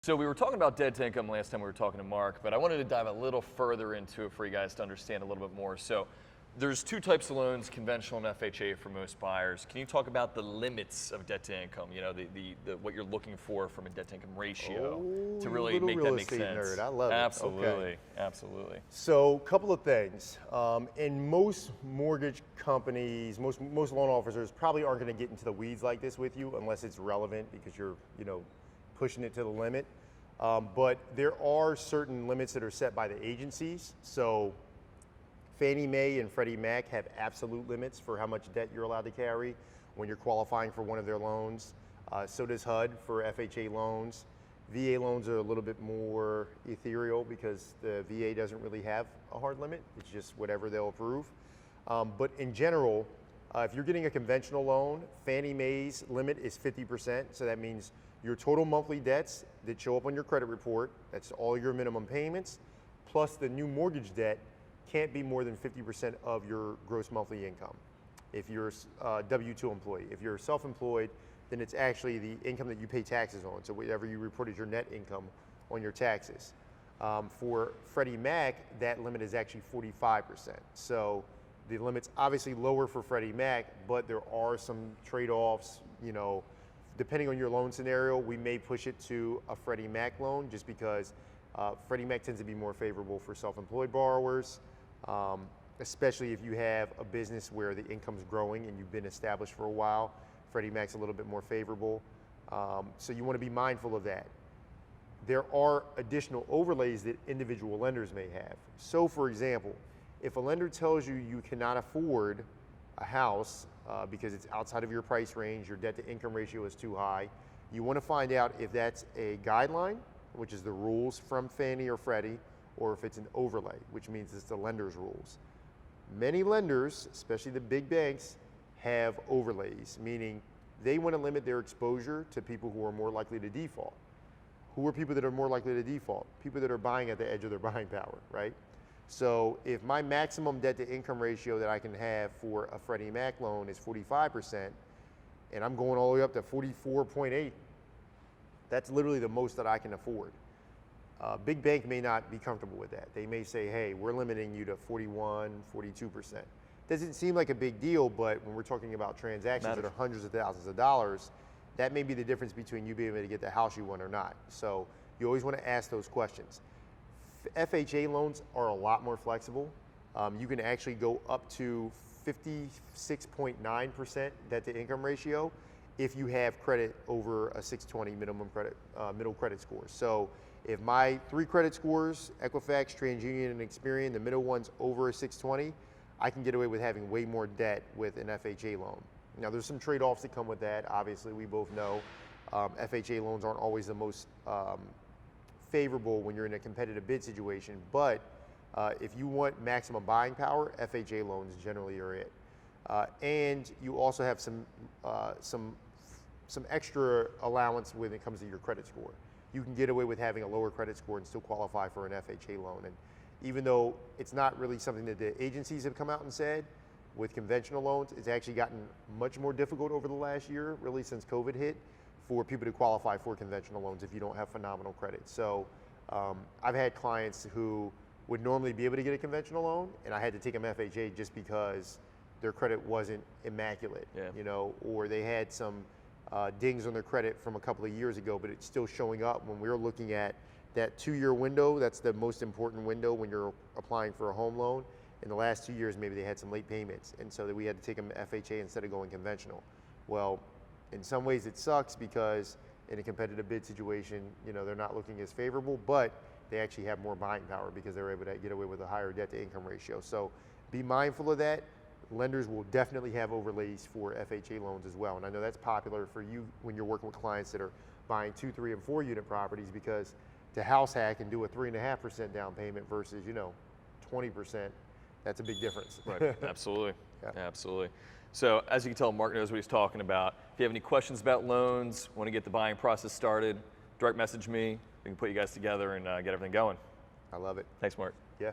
So we were talking about debt to income last time we were talking to Mark, but I wanted to dive a little further into it for you guys to understand a little bit more. So there's two types of loans, conventional and FHA for most buyers. Can you talk about the limits of debt to income? You know, the what you're looking for from a debt to income ratio to really make that make sense. Nerd. I love it. Absolutely, Okay. absolutely. So, a couple of things. In most mortgage companies, most loan officers probably aren't going to get into the weeds like this with you unless it's relevant because you're, pushing it to the limit. But there are certain limits that are set by the agencies. So Fannie Mae and Freddie Mac have absolute limits for how much debt you're allowed to carry when you're qualifying for one of their loans. So does HUD for FHA loans. VA loans are a little bit more ethereal because the VA doesn't really have a hard limit. It's just whatever they'll approve. But in general, if you're getting a conventional loan, Fannie Mae's limit is 50%. So that means your total monthly debts that show up on your credit report, that's all your minimum payments, plus the new mortgage debt can't be more than 50% of your gross monthly income. If you're a W-2 employee, if you're self-employed, then it's actually the income that you pay taxes on. So whatever you report as your net income on your taxes. For Freddie Mac, that limit is actually 45%. So the limit's obviously lower for Freddie Mac, but there are some trade-offs, depending on your loan scenario. We may push it to a Freddie Mac loan just because Freddie Mac tends to be more favorable for self-employed borrowers, especially if you have a business where the income's growing and you've been established for a while. Freddie Mac's a little bit more favorable. So you want to be mindful of that. There are additional overlays that individual lenders may have. So for example, if a lender tells you you cannot afford a house because it's outside of your price range, your debt to income ratio is too high, you want to find out if that's a guideline, which is the rules from Fannie or Freddie, or if it's an overlay, which means it's the lender's rules. Many lenders, especially the big banks, have overlays, meaning they want to limit their exposure to people who are more likely to default. Who are people that are more likely to default? People that are buying at the edge of their buying power, right? So if my maximum debt to income ratio that I can have for a Freddie Mac loan is 45%, and I'm going all the way up to 44.8, that's literally the most that I can afford. Big bank may not be comfortable with that. They may say, hey, we're limiting you to 41, 42%. Doesn't seem like a big deal, but when we're talking about transactions that are hundreds of thousands of dollars, that may be the difference between you being able to get the house you want or not. So you always want to ask those questions. FHA loans are a lot more flexible. You can actually go up to 56.9% debt to income ratio if you have credit over a 620 middle credit score. So if my 3 credit scores, Equifax, TransUnion, and Experian, the middle one's over a 620, I can get away with having way more debt with an FHA loan. Now there's some trade-offs that come with that. Obviously, we both know FHA loans aren't always the most favorable when you're in a competitive bid situation, but if you want maximum buying power, FHA loans generally are it. And you also have some extra allowance when it comes to your credit score. You can get away with having a lower credit score and still qualify for an FHA loan. And even though it's not really something that the agencies have come out and said, with conventional loans, it's actually gotten much more difficult over the last year, really since COVID hit, for people to qualify for conventional loans if you don't have phenomenal credit. So I've had clients who would normally be able to get a conventional loan, and I had to take them FHA just because their credit wasn't immaculate, or they had some dings on their credit from a couple of years ago, but it's still showing up when we're looking at that 2-year window. That's the most important window when you're applying for a home loan. In the last 2 years, maybe they had some late payments, and so that we had to take them FHA instead of going conventional. Well, in some ways it sucks because in a competitive bid situation, they're not looking as favorable, but they actually have more buying power because they're able to get away with a higher debt to income ratio. So be mindful of that. Lenders will definitely have overlays for FHA loans as well. And I know that's popular for you when you're working with clients that are buying 2, 3, and 4 unit properties, because to house hack and do a 3.5% down payment versus 20%, that's a big difference. Right, absolutely, Yeah. Absolutely. So as you can tell, Mark knows what he's talking about. If you have any questions about loans, want to get the buying process started, direct message me. We can put you guys together and get everything going. I love it. Thanks, Mark. Yeah.